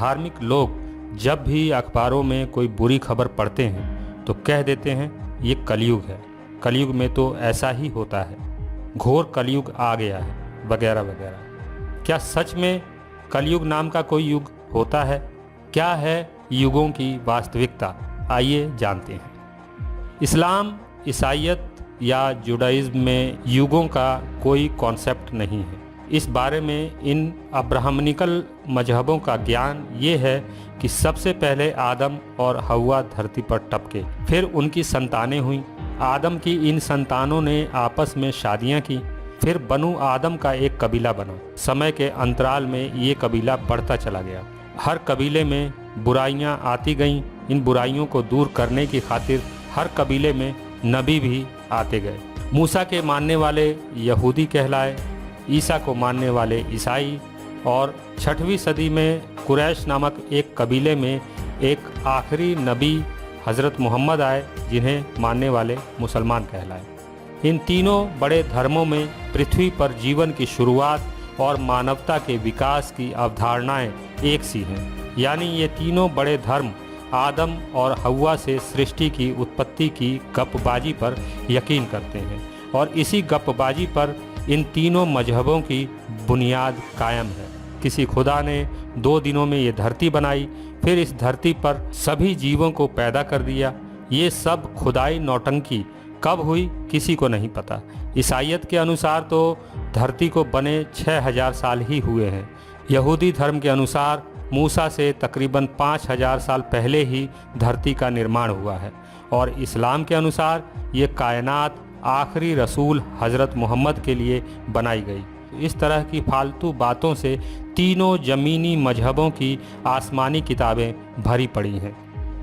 धार्मिक लोग जब भी अखबारों में कोई बुरी खबर पढ़ते हैं तो कह देते हैं ये कलयुग है, कलयुग में तो ऐसा ही होता है, घोर कलयुग आ गया है, वगैरह वगैरह। क्या सच में कलयुग नाम का कोई युग होता है? क्या है युगों की वास्तविकता? आइए जानते हैं। इस्लाम, ईसाईयत या जुडाइज्म में युगों का कोई कॉन्सेप्ट नहीं है। इस बारे में इन अब्राह्मणिकल मजहबों का ज्ञान ये है कि सबसे पहले आदम और हव्वा धरती पर टपके, फिर उनकी संतानें हुईं। आदम की इन संतानों ने आपस में शादियां की, फिर बनु आदम का एक कबीला बना। समय के अंतराल में ये कबीला बढ़ता चला गया। हर कबीले में बुराइयां आती गईं। इन बुराइयों को दूर करने की खातिर हर कबीले में नबी भी आते गए। मूसा के मानने वाले यहूदी कहलाए, ईसा को मानने वाले ईसाई, और 6वीं सदी में कुरैश नामक एक कबीले में एक आखिरी नबी हज़रत मोहम्मद आए, जिन्हें मानने वाले मुसलमान कहलाए। इन तीनों बड़े धर्मों में पृथ्वी पर जीवन की शुरुआत और मानवता के विकास की अवधारणाएं एक सी हैं। यानी ये तीनों बड़े धर्म आदम और हव्वा से सृष्टि की उत्पत्ति की गपबाजी पर यकीन करते हैं, और इसी गपबाजी पर इन तीनों मजहबों की बुनियाद कायम है। किसी खुदा ने 2 दिनों में ये धरती बनाई, फिर इस धरती पर सभी जीवों को पैदा कर दिया। ये सब खुदाई नौटंकी कब हुई किसी को नहीं पता। ईसाईयत के अनुसार तो धरती को बने 6000 साल ही हुए हैं। यहूदी धर्म के अनुसार मूसा से तकरीबन 5000 साल पहले ही धरती का निर्माण हुआ है, और इस्लाम के अनुसार ये कायनात आखिरी रसूल हज़रत मोहम्मद के लिए बनाई गई। इस तरह की फालतू बातों से तीनों ज़मीनी मजहबों की आसमानी किताबें भरी पड़ी हैं।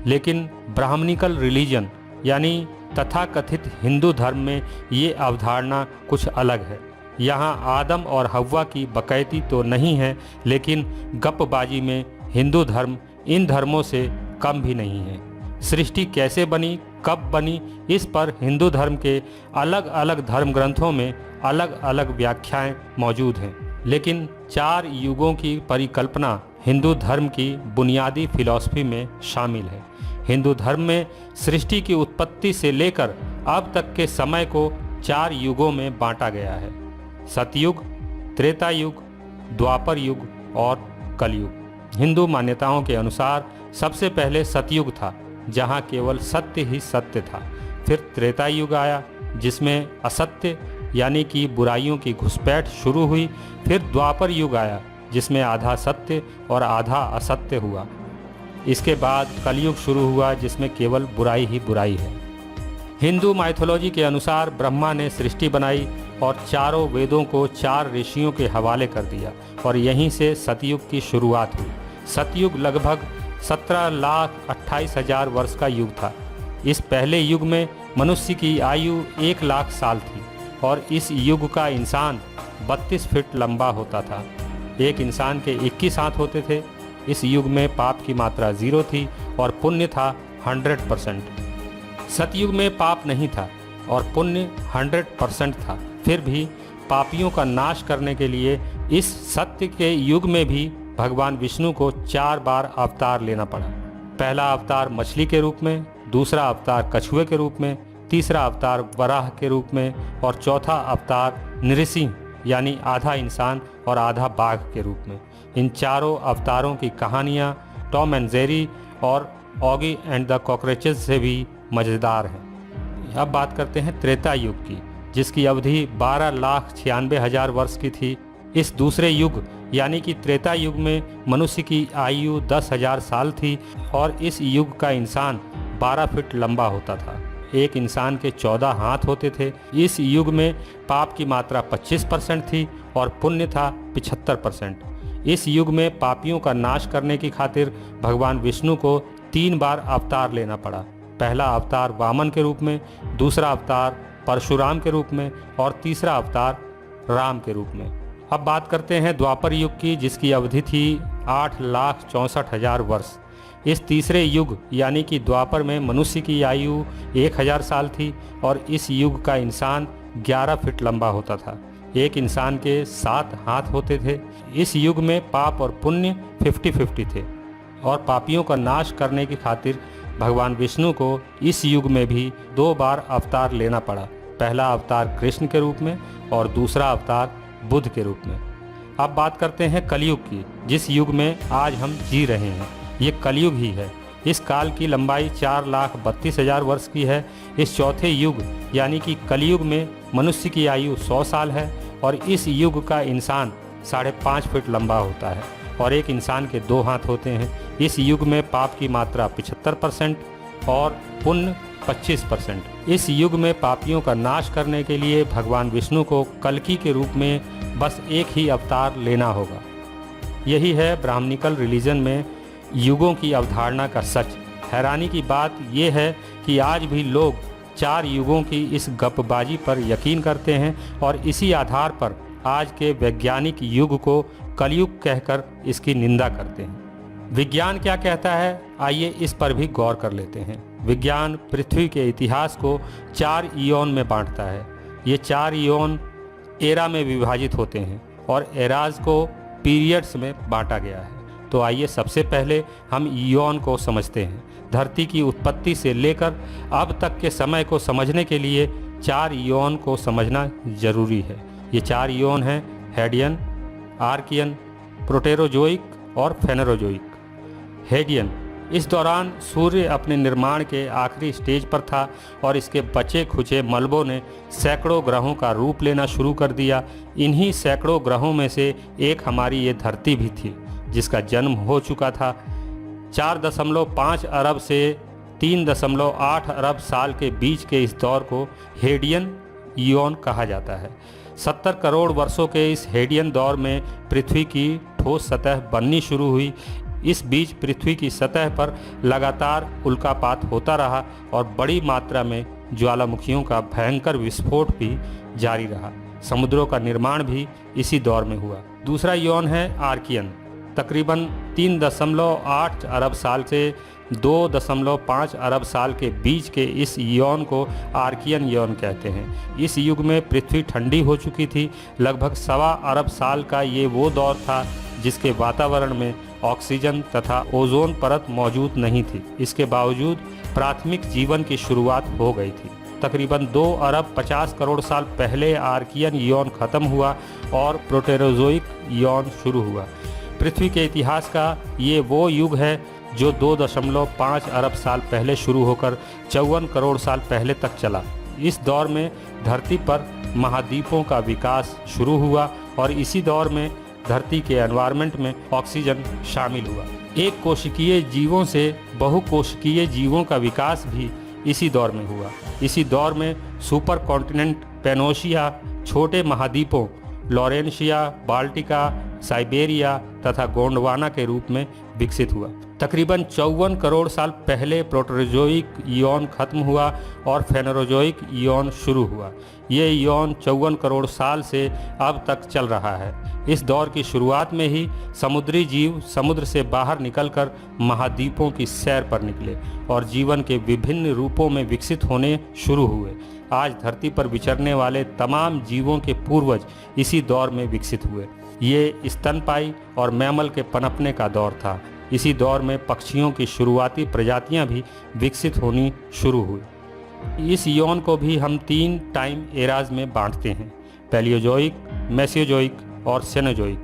लेकिन ब्राह्मणिकल रिलीजन यानी तथाकथित हिंदू धर्म में ये अवधारणा कुछ अलग है। यहाँ आदम और हव्वा की बकैती तो नहीं है, लेकिन गपबाजी में हिंदू धर्म इन धर्मों से कम भी नहीं है। सृष्टि कैसे बनी, कब बनी, इस पर हिंदू धर्म के अलग अलग धर्म ग्रंथों में अलग अलग व्याख्याएं मौजूद हैं। लेकिन 4 युगों की परिकल्पना हिंदू धर्म की बुनियादी फिलॉसफी में शामिल है। हिंदू धर्म में सृष्टि की उत्पत्ति से लेकर अब तक के समय को 4 युगों में बांटा गया है: सतयुग, त्रेता युग, द्वापर युग और कलयुग। हिंदू मान्यताओं के अनुसार सबसे पहले सतयुग था, जहां केवल सत्य ही सत्य था। फिर त्रेता युग आया, जिसमें असत्य यानी कि बुराइयों की घुसपैठ शुरू हुई। फिर द्वापर युग आया, जिसमें आधा सत्य और आधा असत्य हुआ। इसके बाद कलयुग शुरू हुआ, जिसमें केवल बुराई ही बुराई है। हिंदू माइथोलॉजी के अनुसार ब्रह्मा ने सृष्टि बनाई और चारों वेदों को 4 ऋषियों के हवाले कर दिया, और यहीं से सतयुग की शुरुआत हुई। सतयुग लगभग 17,28,000 वर्ष का युग था। इस पहले युग में मनुष्य की आयु 1 लाख साल थी, और इस युग का इंसान 32 फीट लंबा होता था। एक इंसान के 21 हाथ होते थे। इस युग में पाप की मात्रा 0 थी और पुण्य था 100%। सतयुग में पाप नहीं था और पुण्य 100% था। फिर भी पापियों का नाश करने के लिए इस सत्य के युग में भी भगवान विष्णु को 4 बार अवतार लेना पड़ा। पहला अवतार मछली के रूप में, दूसरा अवतार कछुए के रूप में, तीसरा अवतार वराह के रूप में, और चौथा अवतार नृसिंह यानी आधा इंसान और आधा बाघ के रूप में। इन चारों अवतारों की कहानियाँ टॉम एंड जेरी और ऑगी एंड द कॉकरोचेस से भी मज़ेदार हैं। अब बात करते हैं त्रेता युग की, जिसकी अवधि 12,96,000 वर्ष की थी। इस दूसरे युग यानी कि त्रेता युग में मनुष्य की आयु 10,000 साल थी, और इस युग का इंसान 12 फीट लंबा होता था। एक इंसान के 14 हाथ होते थे। इस युग में पाप की मात्रा 25% थी और पुण्य था 75%। इस युग में पापियों का नाश करने की खातिर भगवान विष्णु को 3 बार अवतार लेना पड़ा। पहला अवतार वामन के रूप में, दूसरा अवतार परशुराम के रूप में, और तीसरा अवतार राम के रूप में। अब बात करते हैं द्वापर युग की, जिसकी अवधि थी 8,64,000 वर्ष। इस तीसरे युग यानी कि द्वापर में मनुष्य की आयु 1000 साल थी, और इस युग का इंसान 11 फीट लंबा होता था। एक इंसान के 7 हाथ होते थे। इस युग में पाप और पुण्य 50-50 थे। और पापियों का नाश करने की खातिर भगवान विष्णु को इस युग में भी 2 बार अवतार लेना पड़ा। पहला अवतार कृष्ण के रूप में और दूसरा अवतार बुद्ध के रूप में। अब बात करते हैं कलयुग की, जिस युग में आज हम जी रहे हैं। ये कलयुग ही है। इस काल की लंबाई 4,32,000 वर्ष की है। इस चौथे युग यानी कि कलयुग में मनुष्य की आयु 100 साल है और इस युग का इंसान 5.5 फीट लंबा होता है और एक इंसान के 2 हाथ होते हैं। इस युग में पाप की मात्रा 75% और पुण्य 25%। इस युग में पापियों का नाश करने के लिए भगवान विष्णु को कल्कि के रूप में बस एक ही अवतार लेना होगा। यही है ब्राह्मणिकल रिलीजन में युगों की अवधारणा का सच। हैरानी की बात यह है कि आज भी लोग 4 युगों की इस गपबाजी पर यकीन करते हैं और इसी आधार पर आज के वैज्ञानिक युग को कलयुग कहकर इसकी निंदा करते हैं। विज्ञान क्या कहता है, आइए इस पर भी गौर कर लेते हैं। विज्ञान पृथ्वी के इतिहास को 4 इयोन में बांटता है। ये 4 इयोन एरा में विभाजित होते हैं और एराज को पीरियड्स में बांटा गया है। तो आइए सबसे पहले हम इयोन को समझते हैं। धरती की उत्पत्ति से लेकर अब तक के समय को समझने के लिए 4 इयोन को समझना जरूरी है। ये 4 इयोन हैं हेडियन, आर्कियन, प्रोटेरोजोइक और फेनेरोजोइक। हेडियन, इस दौरान सूर्य अपने निर्माण के आखिरी स्टेज पर था और इसके बचे खुचे मलबों ने सैकड़ों ग्रहों का रूप लेना शुरू कर दिया। इन्हीं सैकड़ों ग्रहों में से एक हमारी ये धरती भी थी, जिसका जन्म हो चुका था। 4.5 अरब से 3.8 अरब साल के बीच के इस दौर को हेडियन इयोन कहा जाता है। 70 करोड़ वर्षों के इस हेडियन दौर में पृथ्वी की ठोस सतह बननी शुरू हुई। इस बीच पृथ्वी की सतह पर लगातार उल्कापात होता रहा और बड़ी मात्रा में ज्वालामुखियों का भयंकर विस्फोट भी जारी रहा। समुद्रों का निर्माण भी इसी दौर में हुआ। दूसरा इयोन है आर्कियन। तकरीबन 3.8 अरब साल से 2.5 अरब साल के बीच के इस इयोन को आर्कियन इयोन कहते हैं। इस युग में पृथ्वी ठंडी हो चुकी थी। लगभग 1.25 अरब साल का ये वो दौर था जिसके वातावरण में ऑक्सीजन तथा ओजोन परत मौजूद नहीं थी। इसके बावजूद प्राथमिक जीवन की शुरुआत हो गई थी। तकरीबन 2 अरब 50 करोड़ साल पहले आर्कियन इयोन खत्म हुआ और प्रोटेरोजोइक इयोन शुरू हुआ। पृथ्वी के इतिहास का ये वो युग है जो 2.5 अरब साल पहले शुरू होकर 54 करोड़ साल पहले तक चला। इस दौर में धरती पर महाद्वीपों का विकास शुरू हुआ और इसी दौर में धरती के एनवायरनमेंट में ऑक्सीजन शामिल हुआ। एक कोशिकीय जीवों से बहुकोशिकीय जीवों का विकास भी इसी दौर में हुआ। इसी दौर में सुपर कॉन्टिनेंट पेनोशिया छोटे महाद्वीपों लॉरेंशिया, बाल्टिका, साइबेरिया तथा गोंडवाना के रूप में विकसित हुआ। तकरीबन 54 करोड़ साल पहले प्रोटेरोजोइक इयोन खत्म हुआ और फेनेरोजोइक इयोन शुरू हुआ। ये इयोन 54 करोड़ साल से अब तक चल रहा है। इस दौर की शुरुआत में ही समुद्री जीव समुद्र से बाहर निकलकर महाद्वीपों की सैर पर निकले और जीवन के विभिन्न रूपों में विकसित होने शुरू हुए। आज धरती पर विचरने वाले तमाम जीवों के पूर्वज इसी दौर में विकसित हुए। ये स्तनपायी और मैमल के पनपने का दौर था। इसी दौर में पक्षियों की शुरुआती प्रजातियां भी विकसित होनी शुरू हुई। इस इयोन को भी हम 3 टाइम एराज में बांटते हैं, पैलियोजोइक, मेसियोजोइक और सेनोजोइक।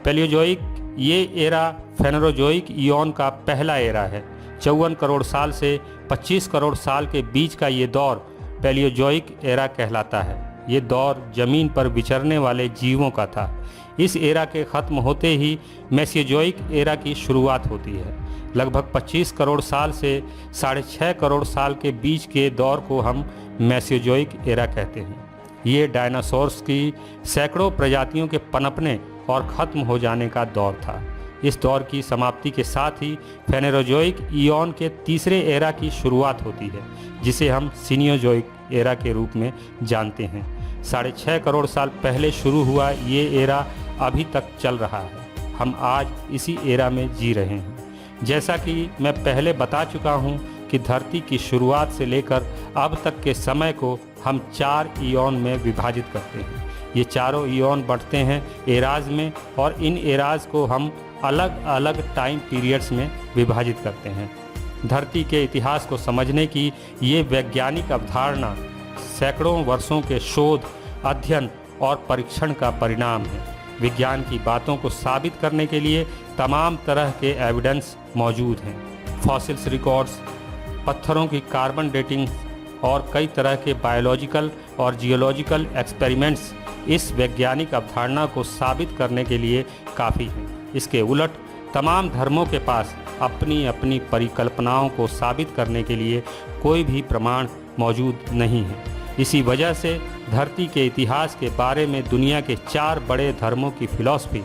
पैलियोजोइक ये एरा फेनेरोजोइक इयोन का पहला एरा है। 54 करोड़ साल से 25 करोड़ साल के बीच का ये दौर पैलियोजोइक एरा कहलाता है। ये दौर जमीन पर विचरने वाले जीवों का था। इस एरा के खत्म होते ही मेसियोजोइक एरा की शुरुआत होती है। लगभग 25 करोड़ साल से 6.5 करोड़ साल के बीच के दौर को हम मेसियोजोइक एरा कहते हैं। ये डायनासोर्स की सैकड़ों प्रजातियों के पनपने और ख़त्म हो जाने का दौर था। इस दौर की समाप्ति के साथ ही फेनेरोजोइक इयोन के तीसरे एरा की शुरुआत होती है, जिसे हम सीनियोजोइक एरा के रूप में जानते हैं। 6.5 करोड़ साल पहले शुरू हुआ ये एरा अभी तक चल रहा है। हम आज इसी एरा में जी रहे हैं। जैसा कि मैं पहले बता चुका हूँ कि धरती की शुरुआत से लेकर अब तक के समय को हम 4 इयोन में विभाजित करते हैं। ये चारों इयोन बढ़ते हैं एराज में और इन एराज को हम अलग अलग टाइम पीरियड्स में विभाजित करते हैं। धरती के इतिहास को समझने की ये वैज्ञानिक अवधारणा सैकड़ों वर्षों के शोध, अध्ययन और परीक्षण का परिणाम है। विज्ञान की बातों को साबित करने के लिए तमाम तरह के एविडेंस मौजूद हैं। फॉसिल्स रिकॉर्ड्स, पत्थरों की कार्बन डेटिंग और कई तरह के बायोलॉजिकल और जियोलॉजिकल एक्सपेरिमेंट्स इस वैज्ञानिक अवधारणा को साबित करने के लिए काफ़ी हैं। इसके उलट तमाम धर्मों के पास अपनी अपनी परिकल्पनाओं को साबित करने के लिए कोई भी प्रमाण मौजूद नहीं है। इसी वजह से धरती के इतिहास के बारे में दुनिया के 4 बड़े धर्मों की फिलॉसफी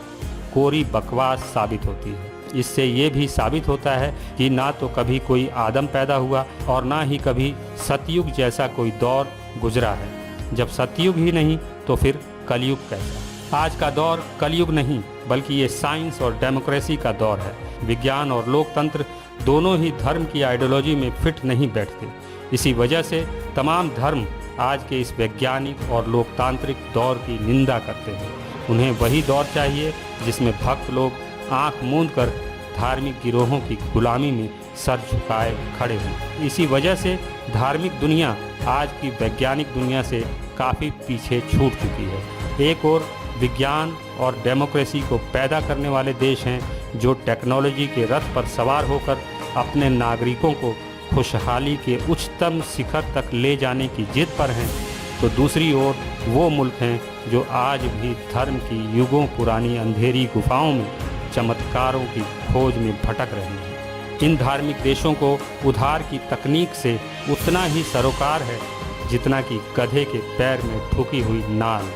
कोरी बकवास साबित होती है। इससे ये भी साबित होता है कि ना तो कभी कोई आदम पैदा हुआ और ना ही कभी सतयुग जैसा कोई दौर गुजरा है। जब सतयुग ही नहीं तो फिर कलयुग कैसा? आज का दौर कलयुग नहीं बल्कि ये साइंस और डेमोक्रेसी का दौर है। विज्ञान और लोकतंत्र दोनों ही धर्म की आइडियोलॉजी में फिट नहीं बैठते। इसी वजह से तमाम धर्म आज के इस वैज्ञानिक और लोकतांत्रिक दौर की निंदा करते हैं। उन्हें वही दौर चाहिए जिसमें भक्त लोग आंख मूंद कर धार्मिक गिरोहों की गुलामी में सर झुकाए खड़े हों। इसी वजह से धार्मिक दुनिया आज की वैज्ञानिक दुनिया से काफ़ी पीछे छूट चुकी है। एक और विज्ञान और डेमोक्रेसी को पैदा करने वाले देश हैं जो टेक्नोलॉजी के रथ पर सवार होकर अपने नागरिकों को खुशहाली के उच्चतम शिखर तक ले जाने की जिद पर हैं, तो दूसरी ओर वो मुल्क हैं जो आज भी धर्म की युगों पुरानी अंधेरी गुफाओं में चमत्कारों की खोज में भटक रहे हैं। इन धार्मिक देशों को उधार की तकनीक से उतना ही सरोकार है जितना कि गधे के पैर में ठुकी हुई नाल,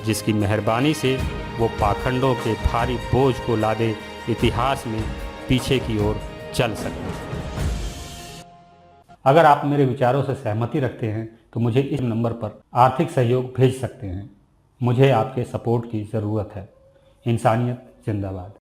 जिसकी मेहरबानी से वो पाखंडों के भारी बोझ को लादे इतिहास में पीछे की ओर चल सकें। अगर आप मेरे विचारों से सहमति रखते हैं तो मुझे इस नंबर पर आर्थिक सहयोग भेज सकते हैं। मुझे आपके सपोर्ट की ज़रूरत है। इंसानियत जिंदाबाद।